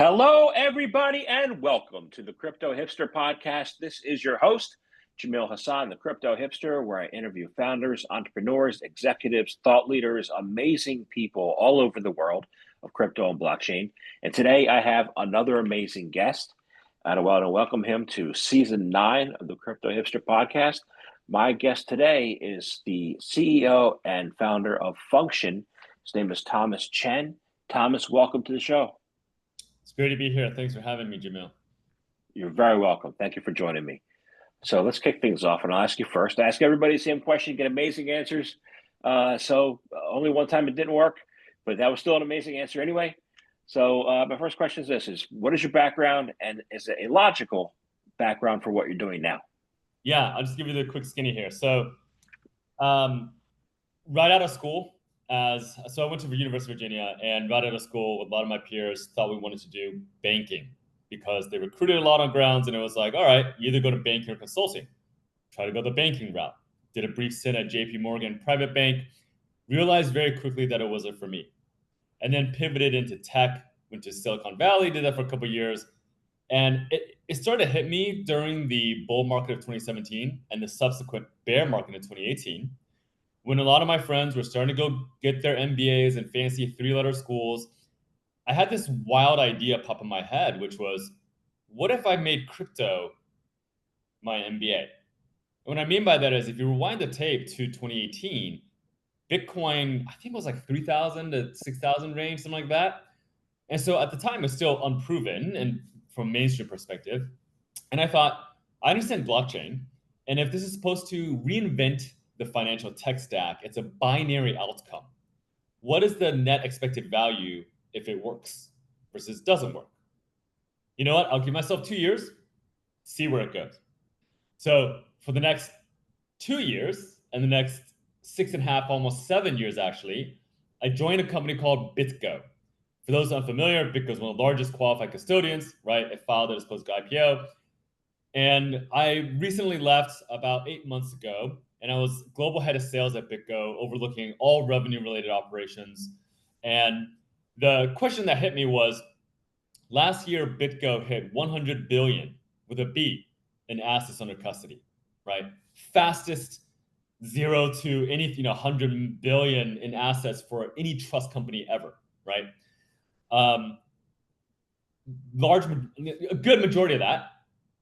Hello, everybody, and welcome to the Crypto Hipster Podcast. This is your host, Jamil Hassan, the Crypto Hipster, where I interview founders, entrepreneurs, executives, thought leaders, amazing people all over the world of crypto and blockchain. And today I have another amazing guest. And I want to welcome him to season 9 of the Crypto Hipster Podcast. My guest today is the CEO and founder of Function. His name is Thomas Chen. Thomas, welcome to the show. It's great to be here. Thanks for having me, Jamil. You're very welcome. Thank you for joining me. So let's kick things off, and I'll ask you first. I ask everybody the same question, get amazing answers. Only one time it didn't work, but that was still an amazing answer anyway. So my first question is this, what is your background, and is it a logical background for what you're doing now? Yeah, I'll just give you the quick skinny here. So right out of school, I went to the University of Virginia, and right out of school, a lot of my peers thought we wanted to do banking because they recruited a lot on grounds, and it was like, all right, you either go to banking or consulting. Try to go the banking route. Did a brief stint at JP Morgan private bank, realized very quickly that it wasn't for me. And then pivoted into tech, went to Silicon Valley, did that for a couple of years. And it started to hit me during the bull market of 2017 and the subsequent bear market in 2018, when a lot of my friends were starting to go get their MBAs in fancy 3-letter schools. I had this wild idea pop in my head, which was, what if I made crypto my MBA? And what I mean by that is, if you rewind the tape to 2018, Bitcoin, I think it was like 3,000 to 6,000 range, something like that. And so at the time, it's still unproven and from a mainstream perspective. And I thought, I understand blockchain. And if this is supposed to reinvent the financial tech stack, it's a binary outcome. What is the net expected value if it works versus doesn't work? You know what? I'll give myself 2 years, see where it goes. So for the next 2 years and the next 6.5, almost 7 years, actually, I joined a company called BitGo. For those unfamiliar, BitGo is one of the largest qualified custodians, right? It filed at its post-IPO. And I recently left about 8 months ago, and I was global head of sales at BitGo, overlooking all revenue-related operations. And the question that hit me was, last year, BitGo hit 100 billion with a B in assets under custody, right? Fastest 0 to anything, 100 billion in assets for any trust company ever, right? A good majority of that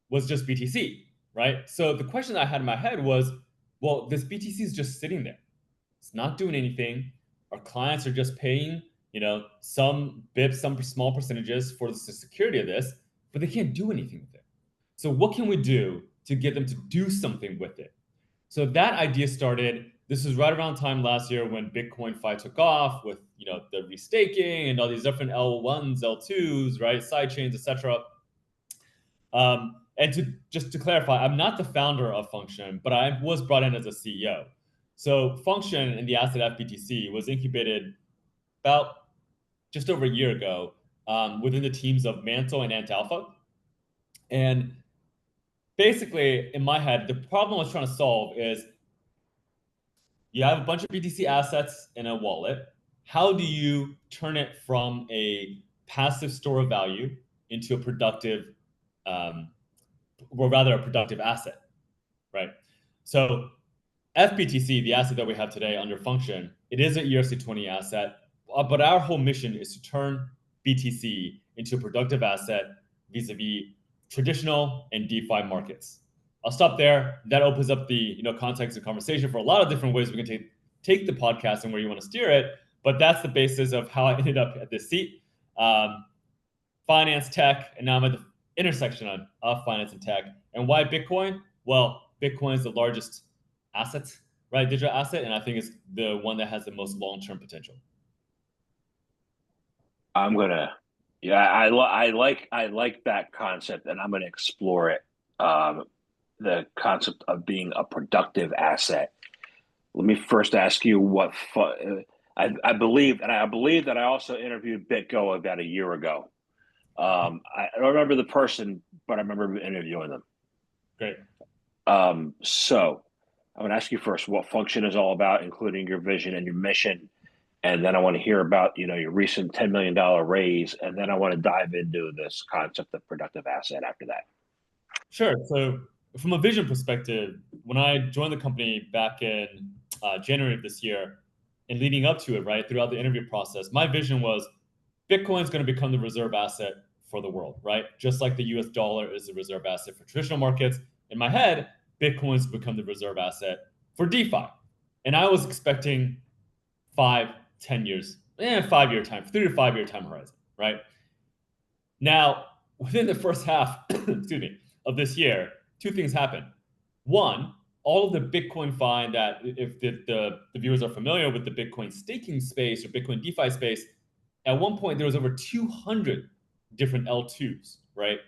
was just BTC, right? So the question I had in my head was, well, this BTC is just sitting there. It's not doing anything. Our clients are just paying, some bips, some small percentages for the security of this, but they can't do anything with it. So what can we do to get them to do something with it? So that idea started. This was right around time last year when Bitcoin Fi took off with, the restaking and all these different L1s, L2s, right, side chains, etc. And to clarify, I'm not the founder of Function, but I was brought in as a CEO. So Function and the asset FBTC was incubated about just over a year ago within the teams of Mantle and Antalpha. And basically, in my head, the problem I was trying to solve is, you have a bunch of BTC assets in a wallet. How do you turn it from a passive store of value into a productive, or rather a productive asset, right? So FBTC, the asset that we have today under Function, it is an ERC20 asset, but our whole mission is to turn BTC into a productive asset vis-a-vis traditional and DeFi markets. I'll stop there. That opens up the context and conversation for a lot of different ways we can take the podcast and where you want to steer it. But that's the basis of how I ended up at this seat. Finance, tech, and now I'm at the intersection of finance and tech. And why Bitcoin? Well, Bitcoin is the largest asset, right? Digital asset, and I think it's the one that has the most long-term potential. I like that concept, and I'm gonna explore it. The concept of being a productive asset. Let me first ask you what I believe, and I believe that I also interviewed BitGo about a year ago. I don't remember the person, but I remember interviewing them. Great. So I'm going to ask you first what Function is all about, including your vision and your mission, and then I want to hear about your recent $10 million raise, and then I want to dive into this concept of productive asset after that. Sure. So, from a vision perspective, when I joined the company back in January of this year, and leading up to it, right throughout the interview process, my vision was Bitcoin is going to become the reserve asset for the world, right? Just like the US dollar is the reserve asset for traditional markets. In my head, Bitcoin's become the reserve asset for DeFi. And I was expecting 5, 10 years, 5 year time, 3 to 5 year time horizon, right? Now, within the first half, excuse me, of this year, two things happened. One, all of the Bitcoin find that if the viewers are familiar with the Bitcoin staking space or Bitcoin DeFi space, at one point there was over 200 different L2s, right?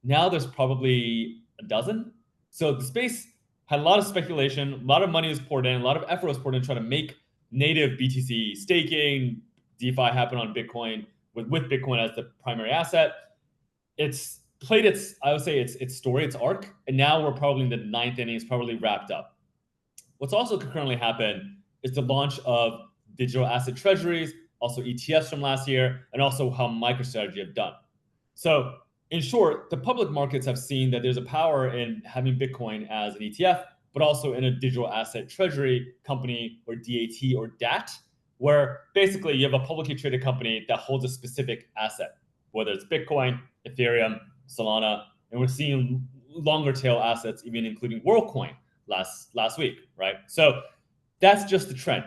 Now there's probably a dozen. So the space had a lot of speculation, a lot of money was poured in, a lot of effort was poured in trying to make native BTC staking, DeFi happen on Bitcoin with Bitcoin as the primary asset. It's played its, I would say, its story, its arc, and now we're probably in the ninth inning. It's probably wrapped up. What's also currently happened is the launch of digital asset treasuries, also ETFs from last year, and also how MicroStrategy have done. So, in short, the public markets have seen that there's a power in having Bitcoin as an ETF, but also in a digital asset treasury company or DAT or DAT, where basically you have a publicly traded company that holds a specific asset, whether it's Bitcoin, Ethereum, Solana, and we're seeing longer tail assets, even including WorldCoin last week, right? So that's just the trend.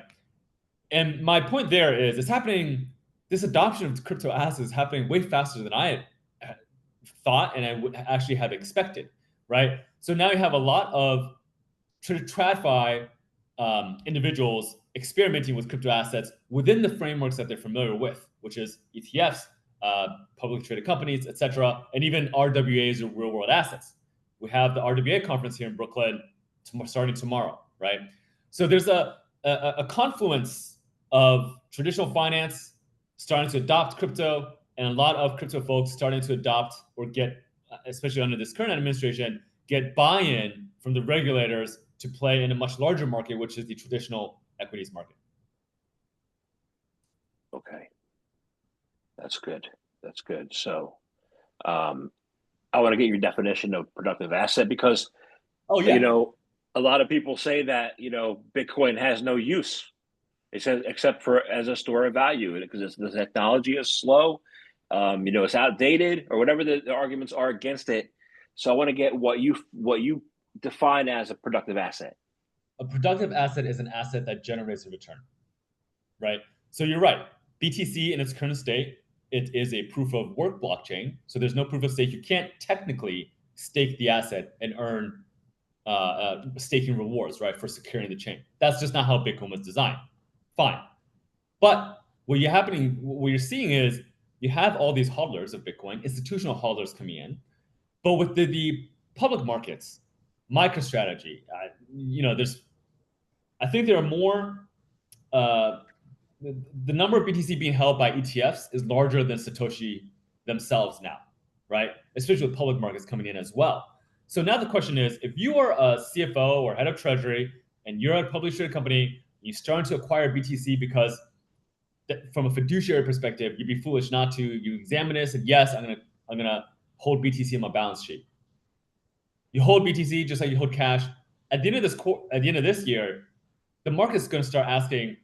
And my point there is it's happening, this adoption of crypto assets is happening way faster than I thought and I would actually have expected, right? So now you have a lot of TradFi individuals experimenting with crypto assets within the frameworks that they're familiar with, which is ETFs, publicly traded companies, etc., and even RWAs or real world assets. We have the RWA conference here in Brooklyn starting tomorrow, right? So there's a confluence of traditional finance starting to adopt crypto, and a lot of crypto folks starting to adopt or get, especially under this current administration, get buy-in from the regulators to play in a much larger market, which is the traditional equities market. Okay. That's good. That's good. So I want to get your definition of productive asset because, a lot of people say that, Bitcoin has no use. It says except for as a store of value because the technology is slow, it's outdated or whatever the arguments are against it. So I want to get what you define as a productive asset. A productive asset is an asset that generates a return, right? So you're right. BTC in its current state, it is a proof of work blockchain. So there's no proof of stake. You can't technically stake the asset and earn staking rewards, right, for securing the chain. That's just not how Bitcoin was designed. Fine. But what you're seeing is you have all these hodlers of Bitcoin, institutional hodlers coming in, but with the public markets, MicroStrategy, I think there are more. The number of BTC being held by ETFs is larger than Satoshi themselves now, right? Especially with public markets coming in as well. So now the question is, if you are a CFO or head of treasury and you're a publicly traded company, you're starting to acquire BTC because from a fiduciary perspective, you'd be foolish not to. You examine this and yes, I'm gonna hold BTC on my balance sheet. You hold BTC just like you hold cash. At the end of this year, the market's going to start asking,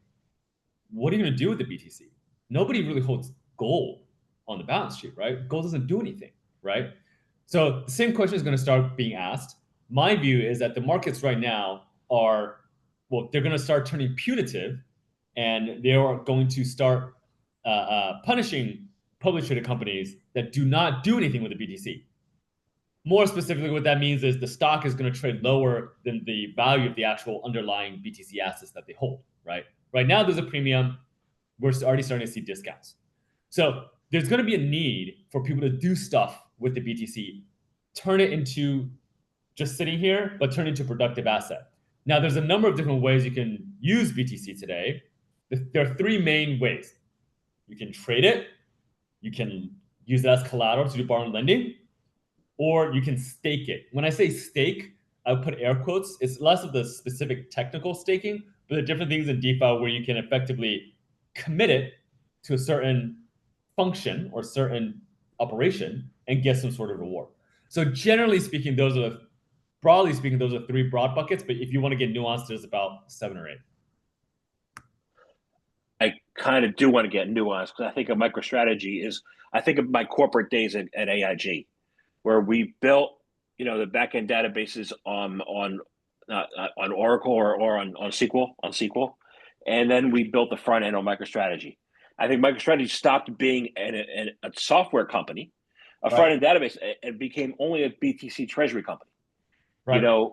what are you going to do with the BTC? Nobody really holds gold on the balance sheet, right? Gold doesn't do anything, right? So the same question is going to start being asked. My view is that the markets right now they're going to start turning punitive, and they are going to start punishing publicly traded companies that do not do anything with the BTC. More specifically, what that means is the stock is going to trade lower than the value of the actual underlying BTC assets that they hold, right? Right now, there's a premium. We're already starting to see discounts. So there's going to be a need for people to do stuff with the BTC, turn it into just sitting here, but turn it into a productive asset. Now, there's a number of different ways you can use BTC today. There are three main ways. You can trade it. You can use it as collateral to do borrowing lending, or you can stake it. When I say stake, I would put air quotes. It's less of the specific technical staking, but the different things in DeFi where you can effectively commit it to a certain function or certain operation and get some sort of reward. So generally speaking, broadly speaking, those are three broad buckets. But if you want to get nuanced, there's about 7 or 8. I kind of do want to get nuanced because I think a MicroStrategy is, I think of my corporate days at AIG, where we built, the backend databases on Oracle or on SQL, and then we built the front end on MicroStrategy. I think MicroStrategy stopped being a software company, a front end database, and became only a BTC treasury company. Right. And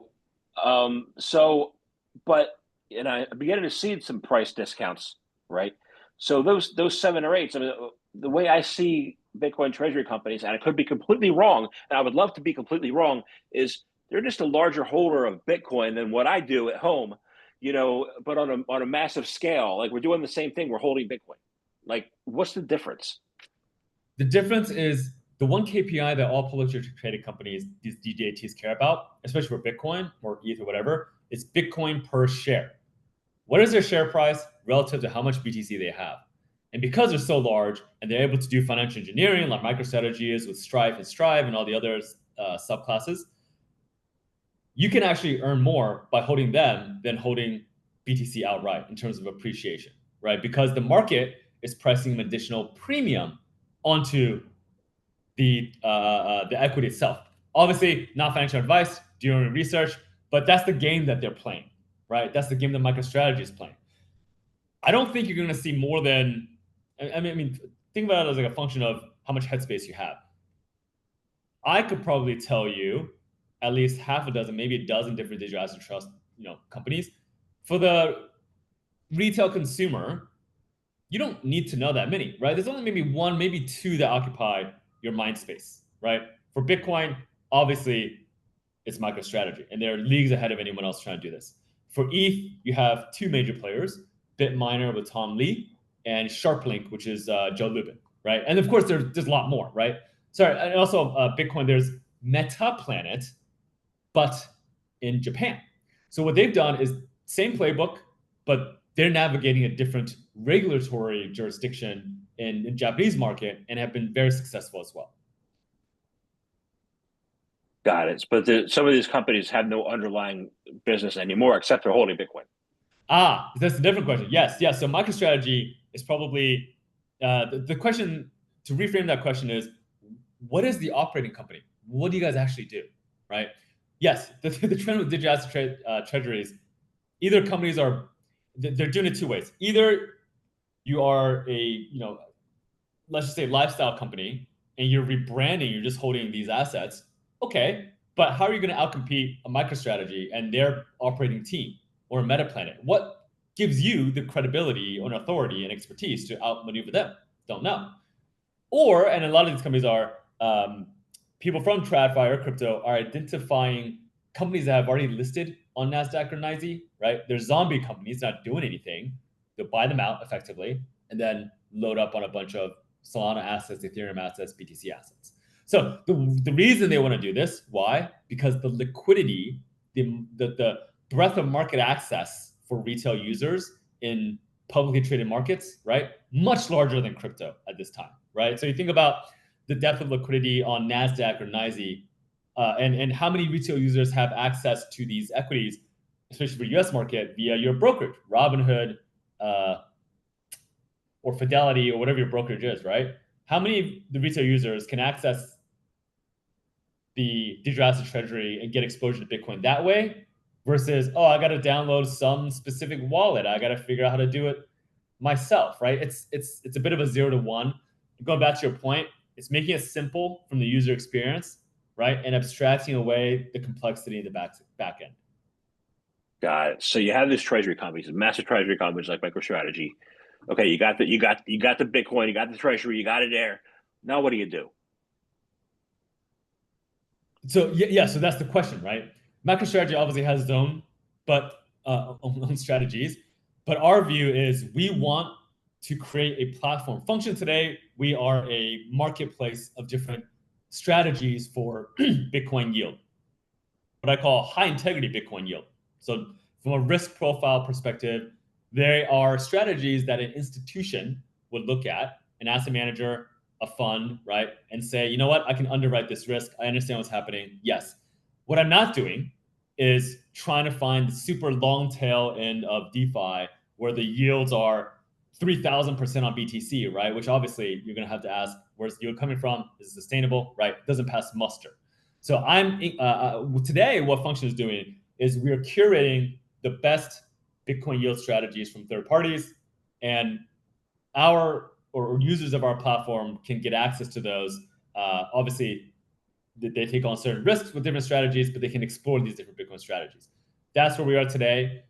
I'm beginning to see some price discounts, right? So those 7 or 8, the way I see Bitcoin treasury companies, and I could be completely wrong, and I would love to be completely wrong, is they're just a larger holder of Bitcoin than what I do at home, but on a massive scale. Like, we're doing the same thing. We're holding Bitcoin. Like, what's the difference? The difference is the one KPI that all publicly traded companies, these DJTs, care about, especially for Bitcoin or ETH or whatever, is Bitcoin per share. What is their share price relative to how much BTC they have? And because they're so large and they're able to do financial engineering like MicroStrategy is with Stripe and all the other subclasses, you can actually earn more by holding them than holding BTC outright in terms of appreciation, right? Because the market is pricing an additional premium onto the equity itself. Obviously, not financial advice, do your own research, but that's the game that they're playing, right? That's the game that MicroStrategy is playing. I don't think you're going to see more than, I mean, think about it as like a function of how much headspace you have. I could probably tell you at least half a dozen, maybe a dozen different digital asset trust, companies. For the retail consumer, you don't need to know that many, right? There's only maybe 1, maybe 2 that occupy your mind space, right? For Bitcoin, obviously, it's MicroStrategy, and they're leagues ahead of anyone else trying to do this. For ETH, you have 2 major players, BitMiner with Tom Lee and SharpLink, which is Joe Lubin, right? And of course, there's a lot more, right? Sorry, and also Bitcoin, there's MetaPlanet, but in Japan. So what they've done is same playbook, but they're navigating a different regulatory jurisdiction in the Japanese market and have been very successful as well. Got it. But some of these companies have no underlying business anymore except for holding Bitcoin. That's a different question. Yes. So MicroStrategy is probably the question. To reframe that question is, what is the operating company? What do you guys actually do, right? Yes, the trend with digital asset treasuries, either companies they're doing it 2 ways. Either you are a, let's just say lifestyle company and you're rebranding, you're just holding these assets. Okay, but how are you going to outcompete a MicroStrategy and their operating team or a MetaPlanet? What gives you the credibility or authority and expertise to outmaneuver them? Don't know. And a lot of these companies are people from TradFi or crypto are identifying companies that have already listed on NASDAQ or NYSE, right? They're zombie companies not doing anything. They'll buy them out effectively and then load up on a bunch of Solana assets, Ethereum assets, BTC assets. So the reason they want to do this, why? Because the liquidity, the breadth of market access for retail users in publicly traded markets, right? Much larger than crypto at this time, right? So you think about the depth of liquidity on NASDAQ or NYSE, and how many retail users have access to these equities, especially for US market, via your brokerage, Robinhood, or Fidelity, or whatever your brokerage is, right? How many of the retail users can access the digital asset treasury and get exposure to Bitcoin that way versus, I got to download some specific wallet. I got to figure out how to do it myself, right? It's a bit of a 0 to 1. Going back to your point, it's making it simple from the user experience, right? And abstracting away the complexity in the back end. Got it. So you have these treasury companies, massive treasury companies like MicroStrategy. Okay, you got the Bitcoin, you got the treasury, you got it there. Now what do you do? So so that's the question, right? MicroStrategy obviously has its own, own strategies. But our view is we want to create a platform. Function today, we are a marketplace of different strategies for Bitcoin yield, what I call high integrity Bitcoin yield. So from a risk profile perspective, There are strategies that an institution would look at, an asset manager, a fund, right, and say, you know what, I can underwrite this risk. I understand what's happening. Yes. What I'm not doing is trying to find the super long tail end of DeFi where the yields are 3,000% on BTC, right? Which obviously you're going to have to ask, where's the yield coming from? Is it sustainable, right? It doesn't pass muster. So today, what Function is doing is we're curating the best Bitcoin yield strategies from third parties, and our or users of our platform can get access to those. Obviously, they take on certain risks with different strategies, but they can explore these different Bitcoin strategies. That's where we are today.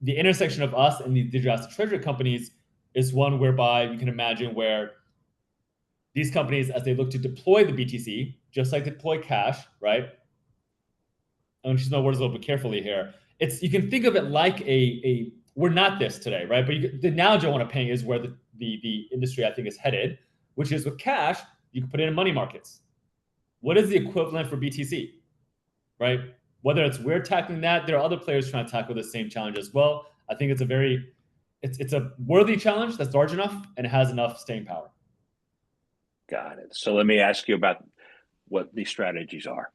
The intersection of us and the digital asset treasury companies is one whereby you can imagine where these companies, as they look to deploy the BTC, just like deploy cash, right? I'm going to use my words a little bit carefully here. You can think of it like we're not this today, right? But the analogy I want to paint is where the industry I think is headed, which is with cash, you can put it in money markets. What is the equivalent for BTC, right? Whether it's we're tackling that, there are other players trying to tackle the same challenge as well. I think it's a worthy challenge that's large enough and it has enough staying power. Got it. So let me ask you about what these strategies are.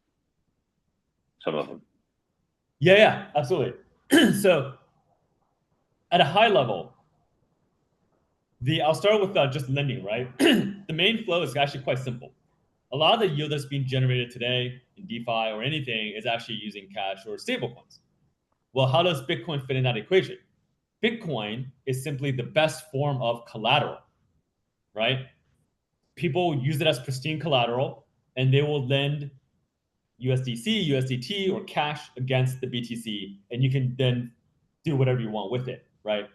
Some of them. Yeah, absolutely. So at a high level, I'll start with just lending, right? The main flow is actually quite simple. A lot of the yield that's being generated today in DeFi or anything is actually using cash or stablecoins. Well, how does Bitcoin fit in that equation? Bitcoin is simply the best form of collateral, right? People use it as pristine collateral, and they will lend USDC, USDT, or cash against the BTC, and you can then do whatever you want with it, right?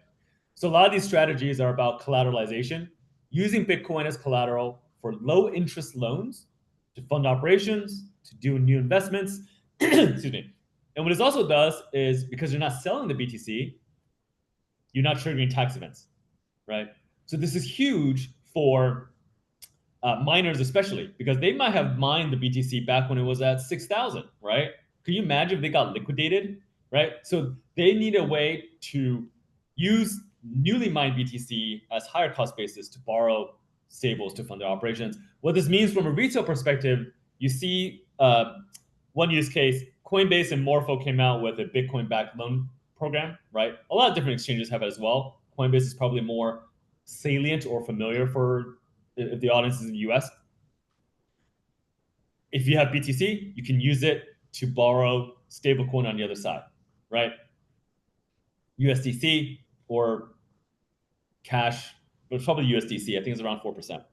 So a lot of these strategies are about collateralization, using Bitcoin as collateral for low interest loans to fund operations, to do new investments. Excuse me. And what it also does is, because you're not selling the BTC, you're not triggering tax events, right? So this is huge for miners, especially because they might have mined the BTC back when it was at 6,000, right? Can you imagine if they got liquidated, right? So they need a way to use newly mined BTC as higher cost basis to borrow stables to fund their operations. What this means from a retail perspective, you see one use case, Coinbase and Morpho came out with a Bitcoin-backed loan program, right? A lot of different exchanges have it as well. Coinbase is probably more salient or familiar for if the audience is in the US. If you have BTC, you can use it to borrow stablecoin on the other side, right? USDC or cash, but it's probably USDC. I think it's around 4%.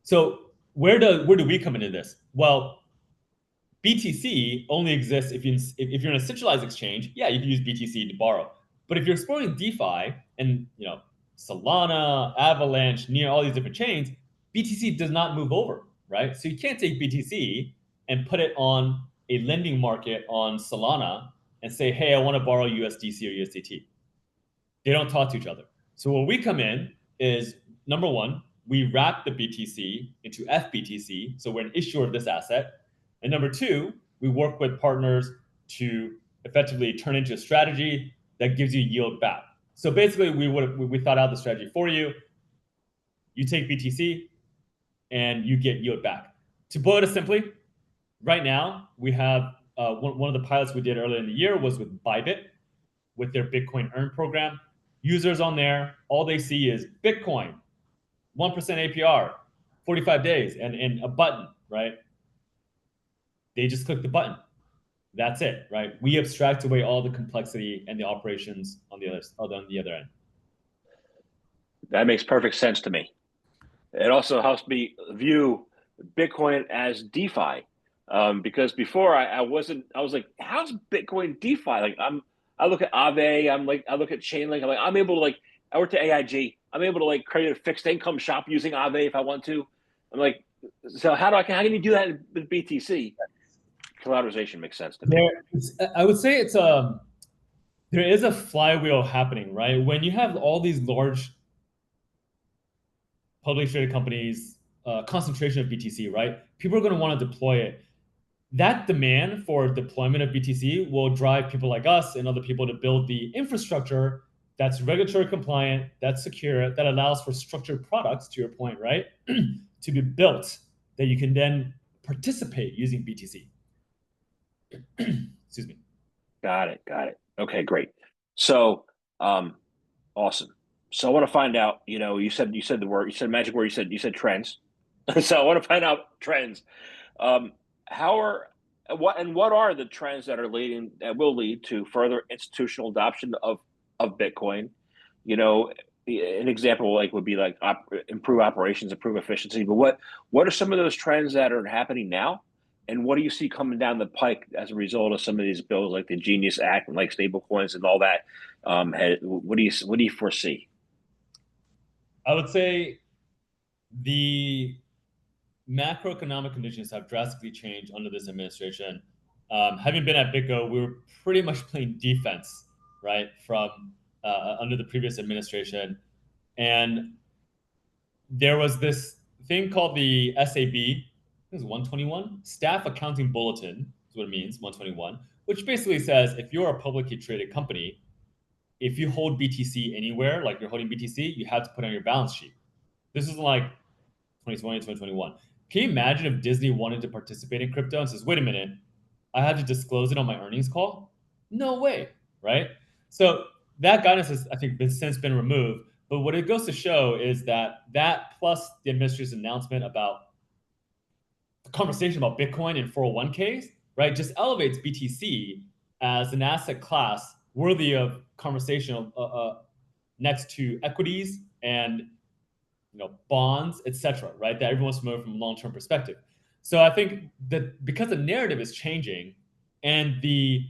So where do we come into this? Well, BTC only exists if you're in a centralized exchange. Yeah, you can use BTC to borrow. But if you're exploring DeFi and Solana, Avalanche, near all these different chains, BTC does not move over, right? So you can't take BTC and put it on a lending market on Solana and say, hey, I want to borrow USDC or USDT. They don't talk to each other. So where we come in is, number one, we wrap the BTC into FBTC. So we're an issuer of this asset. And number two, we work with partners to effectively turn into a strategy that gives you yield back. So basically, we thought out the strategy for you. You take BTC and you get yield back. To put it simply, right now, we have one of the pilots we did earlier in the year was with Bybit, with their Bitcoin Earn program. Users on there, all they see is Bitcoin, 1% APR, 45 days, and a button, right? They just click the button. That's it, right? We abstract away all the complexity and the operations on the other end. That makes perfect sense to me. It also helps me view Bitcoin as DeFi, because before I was like, how's Bitcoin DeFi? Like I look at Aave, I look at Chainlink, I'm able to I work at AIG, I'm able to create a fixed income shop using Aave if I want to. I'm like, so how can you do that with BTC? Collateralization makes sense to me. I would say there is a flywheel happening, right? When you have all these large publicly traded companies, concentration of BTC, right? People are going to want to deploy it. that demand for deployment of BTC will drive people like us and other people to build the infrastructure that's regulatory compliant, that's secure, that allows for structured products, to your point, right, to be built that you can then participate using BTC. Excuse me. Got it. Got it. Okay, great. So, awesome. So I want to find out, you said the word, you said magic word, you said trends. So I want to find out trends. How are what are the trends that will lead to further institutional adoption of Bitcoin? You know, an example like would be like improve operations, improve efficiency. But what are some of those trends that are happening now? And what do you see coming down the pike as a result of some of these bills, like the Genius Act and like stable coins and all that? What do you foresee? I would say the macroeconomic conditions have drastically changed under this administration. Having been at BitGo, we were pretty much playing defense, right, from under the previous administration. And there was this thing called the SAB, I think it's 121, Staff Accounting Bulletin, is what it means, 121, which basically says if you're a publicly traded company, if you hold BTC anywhere, like you're holding BTC, you have to put it on your balance sheet. This is like 2020, 2021. Can you imagine if Disney wanted to participate in crypto and says, wait a minute, I had to disclose it on my earnings call? No way, right? So that guidance has, I think, since been removed. But what it goes to show is that plus the administration's announcement about the conversation about Bitcoin and 401ks, right, just elevates BTC as an asset class worthy of conversation next to equities and bonds, etc., right? That everyone's familiar from a long-term perspective. So I think that because the narrative is changing, and the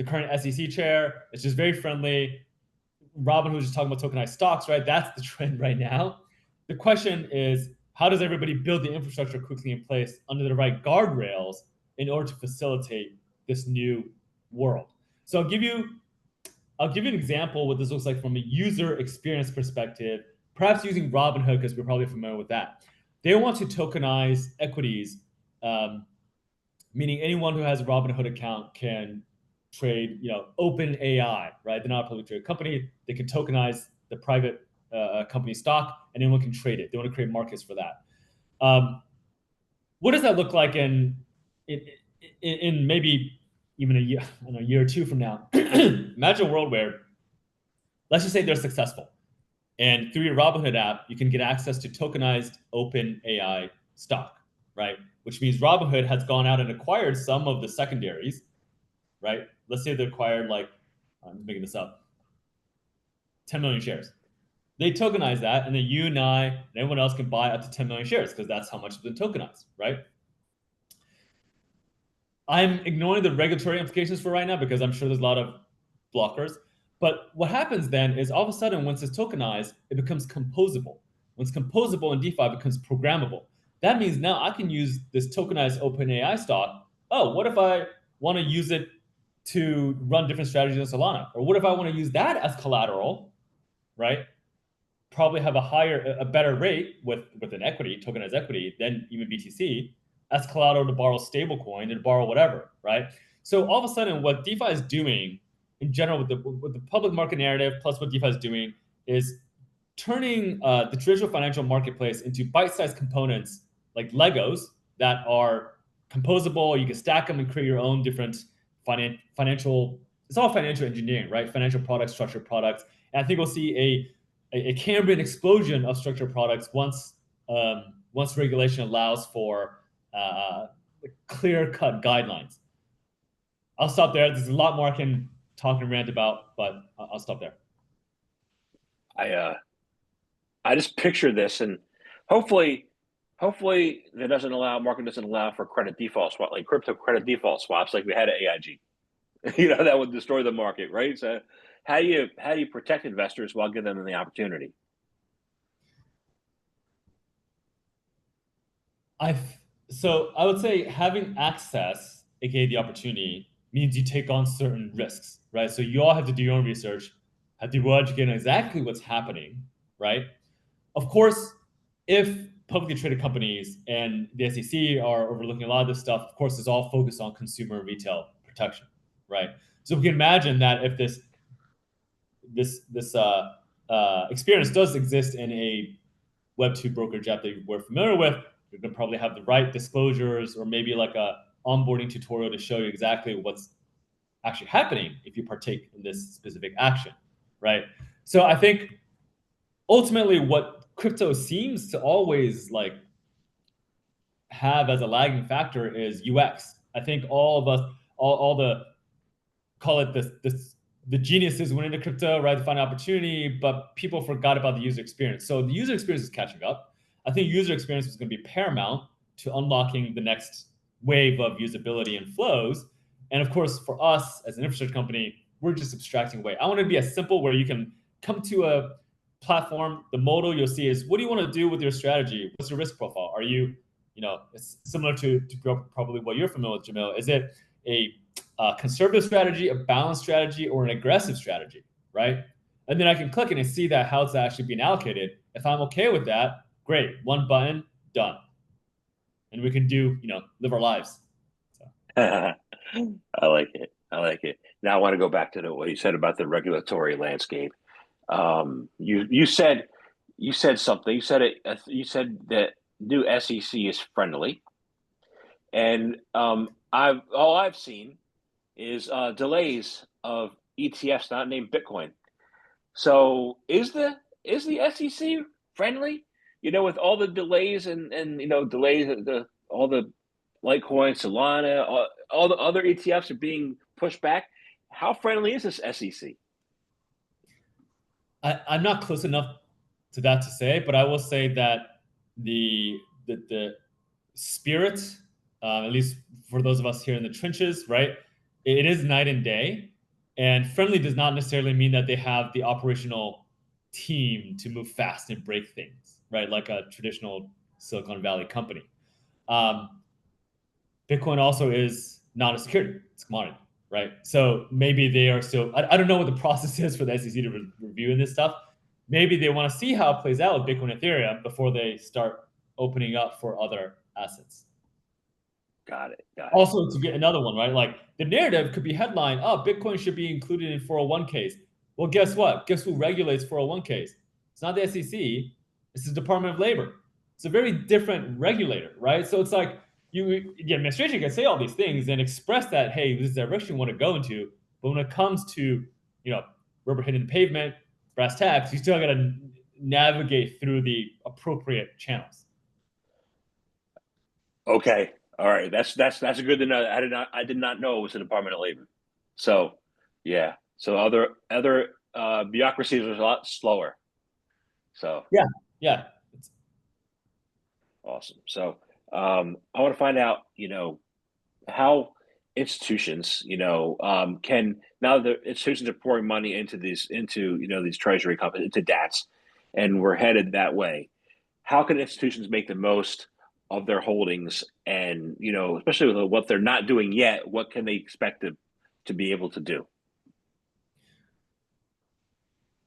current SEC chair is just very friendly. Robin was just talking about tokenized stocks, right? That's the trend right now. The question is, how does everybody build the infrastructure quickly in place under the right guardrails in order to facilitate this new world? So I'll give you an example what this looks like from a user experience perspective, perhaps using Robinhood, because we're probably familiar with that. They want to tokenize equities, meaning anyone who has a Robinhood account can trade, open AI, right? They're not a publicly traded company. They can tokenize the private company stock, and anyone can trade it. They want to create markets for that. What does that look like in maybe even a year or two from now? Imagine a world where, let's just say they're successful, and through your Robinhood app, you can get access to tokenized open AI stock, right? Which means Robinhood has gone out and acquired some of the secondaries, right? Let's say they acquired, like, I'm making this up, 10 million shares. They tokenize that, and then you and I and everyone else can buy up to 10 million shares because that's how much has been tokenized, right? I'm ignoring the regulatory implications for right now because I'm sure there's a lot of blockers. But what happens then is all of a sudden, once it's tokenized, it becomes composable. Once composable in DeFi, it becomes programmable. That means now I can use this tokenized OpenAI stock. Oh, what if I want to use it to run different strategies on Solana? Or what if I want to use that as collateral, right? Probably have a better rate with an equity, tokenized equity, than even BTC as collateral to borrow stablecoin and borrow whatever, right? So all of a sudden, what DeFi is doing in general with the public market narrative, plus what DeFi is doing, is turning the traditional financial marketplace into bite-sized components like Legos that are composable. You can stack them and create your own different financial. It's all financial engineering, right? Financial products, structured products, and I think we'll see a Cambrian explosion of structured products once regulation allows for clear-cut guidelines. I'll stop there. There's a lot more I can talk and rant about, but I'll stop there. I just picture this, and hopefully that market doesn't allow for credit default swap, like crypto credit default swaps, like we had at AIG. That would destroy the market, right? So how do you protect investors while giving them the opportunity? So I would say having access, aka the opportunity, means you take on certain risks, right? So you all have to do your own research, have to be well educated on exactly what's happening, right? Of course, if publicly traded companies and the SEC are overlooking a lot of this stuff. Of course, it's all focused on consumer and retail protection, right? So we can imagine that if this experience does exist in a Web2 brokerage app that we're familiar with, you're going to probably have the right disclosures or maybe like a onboarding tutorial to show you exactly what's actually happening if you partake in this specific action, right? So I think ultimately what crypto seems to always like have as a lagging factor is UX. I think all of us, all the call it the geniuses went into crypto, right, to find opportunity, but people forgot about the user experience. So the user experience is catching up. I think user experience is going to be paramount to unlocking the next wave of usability and flows. And of course, for us as an infrastructure company, we're just abstracting away. I want to be as simple where you can come to a platform. The modal you'll see is, what do you want to do with your strategy? What's your risk profile? Are you, it's similar to probably what you're familiar with, Jamil. Is it a conservative strategy, a balanced strategy, or an aggressive strategy, right? And then I can click it and see that how it's actually being allocated. If I'm okay with that, great. One button, done. And we can do, live our lives. So. I like it. I like it. Now I want to go back to what you said about the regulatory landscape. You said something. You said it. You said that new SEC is friendly, and all I've seen is delays of ETFs not named Bitcoin. So is the SEC friendly? With all the delays and delays, all the Litecoin, Solana, all the other ETFs are being pushed back. How friendly is this SEC? I'm not close enough to that to say, but I will say that the spirit, at least for those of us here in the trenches, right, it is night and day. And friendly does not necessarily mean that they have the operational team to move fast and break things, right? Like a traditional Silicon Valley company. Bitcoin also is not a security, it's a commodity, right? So maybe they are still, I don't know what the process is for the SEC to reviewing this stuff. Maybe they want to see how it plays out with Bitcoin and Ethereum before they start opening up for other assets. Got it. Also, to get another one, right? Like the narrative could be headline, oh, Bitcoin should be included in 401ks. Well, guess what? Guess who regulates 401ks? It's not the SEC, it's the Department of Labor. It's a very different regulator, right? So it's like the administration can say all these things and express that, hey, this is the direction we want to go into. But when it comes to, rubber hitting the pavement, brass tacks, you still got to navigate through the appropriate channels. Okay. All right. That's a good to know. I did not know it was the Department of Labor. So yeah. So other bureaucracies are a lot slower. So yeah. It's awesome. So I want to find out, how institutions, can, now the institutions are pouring money into these treasury companies, into DATs, and we're headed that way. How can institutions make the most of their holdings, and especially with what they're not doing yet, what can they expect to be able to do?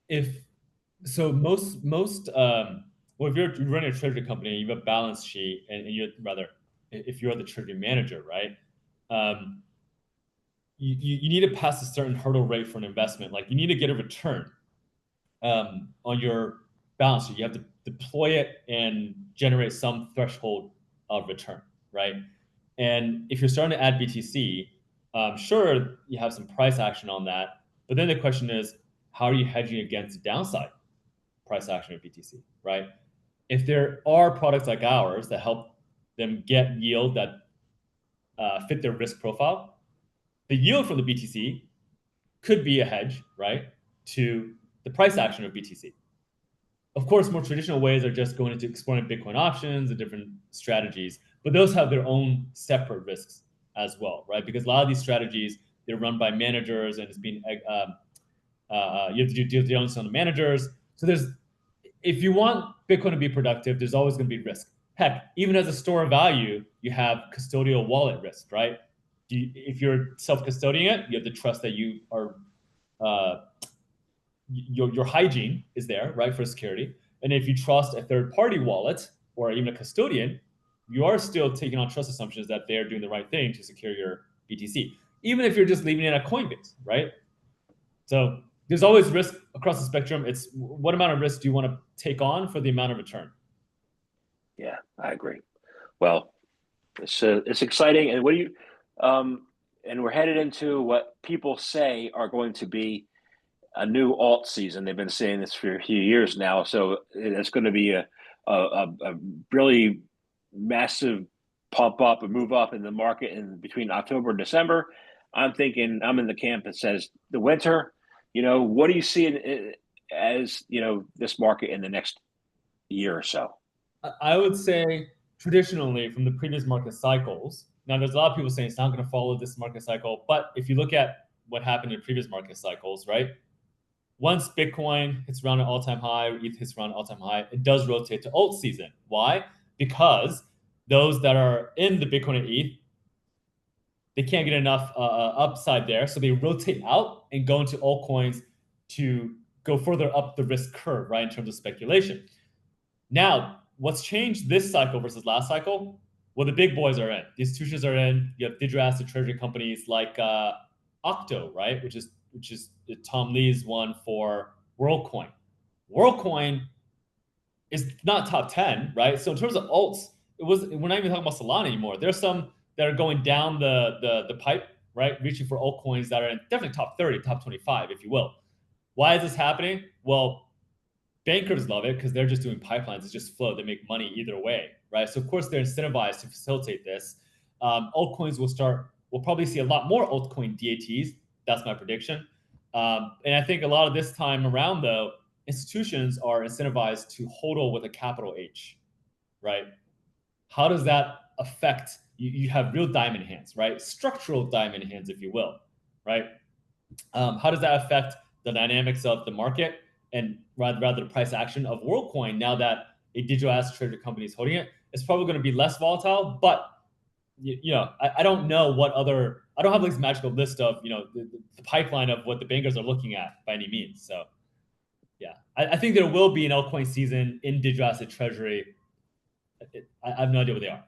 If you're running a treasury company, you have a balance sheet, and if you're the treasury manager, right? You need to pass a certain hurdle rate for an investment. Like you need to get a return on your balance sheet. You have to deploy it and generate some threshold of return, right? And if you're starting to add BTC, sure, you have some price action on that. But then the question is, how are you hedging against the downside price action of BTC, right? If there are products like ours that help them get yield that fit their risk profile, the yield from the BTC could be a hedge, right, to the price action of BTC. Of course, more traditional ways are just going into exploring Bitcoin options and different strategies, but those have their own separate risks as well, right? Because a lot of these strategies, they're run by managers, and it's being you have to do due diligence on the managers. So if you want Bitcoin to be productive, there's always going to be risk. Heck, even as a store of value, you have custodial wallet risk, right? If you're self-custodying it, you have to trust that you are your hygiene is there, right, for security. And if you trust a third-party wallet or even a custodian, you are still taking on trust assumptions that they're doing the right thing to secure your BTC, even if you're just leaving it at Coinbase, right? So there's always risk across the spectrum. It's what amount of risk do you want to take on for the amount of return? Yeah, I agree. Well, it's exciting, and and we're headed into what people say are going to be a new alt season. They've been saying this for a few years now, so it's going to be a really massive pump up and move up in the market in between October and December. I'm thinking I'm in the camp that says the winter. What do you see as this market in the next year or so? I would say traditionally from the previous market cycles. Now, there's a lot of people saying it's not going to follow this market cycle, but if you look at what happened in previous market cycles, right? Once Bitcoin hits around an all-time high, or ETH hits around an all-time high, it does rotate to alt season. Why? Because those that are in the Bitcoin and ETH, they can't get enough upside there, so they rotate out and go into altcoins to go further up the risk curve, right, in terms of speculation. Now, what's changed this cycle versus last cycle? Well, the big boys are in. The institutions are in. You have digital asset treasury companies like Octo, right, which is Tom Lee's one for WorldCoin. WorldCoin is not top 10, right? So in terms of alts, we're not even talking about Solana anymore. There's some that are going down the pipe, right, reaching for altcoins that are in definitely top 30, top 25, if you will. Why is this happening? Well, bankers love it because they're just doing pipelines. It's just flow. They make money either way, right? So of course they're incentivized to facilitate this. Altcoins we'll probably see a lot more altcoin DATs. That's my prediction. And I think a lot of this time around, though, institutions are incentivized to hodl with a capital H, right? How does that affect you? Have real diamond hands, right? Structural diamond hands, if you will, right? How does that affect the dynamics of the market and rather the price action of WorldCoin now that a digital asset treasury company is holding it? It's probably going to be less volatile, but I don't know what other. I don't have this magical list of the pipeline of what the bankers are looking at by any means. So yeah, I think there will be an altcoin season in digital asset treasury. I have no idea what they are.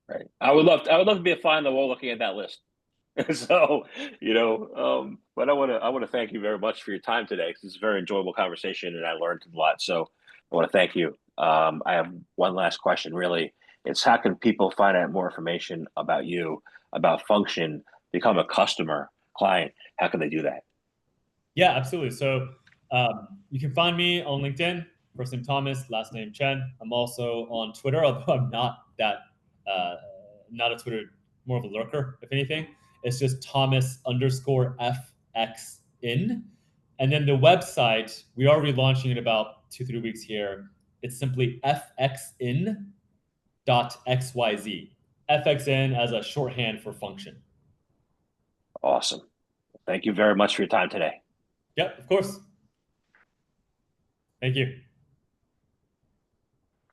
Right. I would love to be a fly on the wall looking at that list. So, but I want to thank you very much for your time today. It's a very enjoyable conversation, and I learned a lot. So, I want to thank you. I have one last question. Really, it's how can people find out more information about you, about Function, become a customer, client? How can they do that? Yeah, absolutely. So you can find me on LinkedIn, first name Thomas, last name Chen. I'm also on Twitter, although I'm not not a Twitter, more of a lurker, if anything. It's just Thomas_FXin. And then the website, we are relaunching in about 2-3 weeks here. It's simply fxin.xyz. FXN as a shorthand for Function. Awesome. Thank you very much for your time today. Yep, of course. Thank you.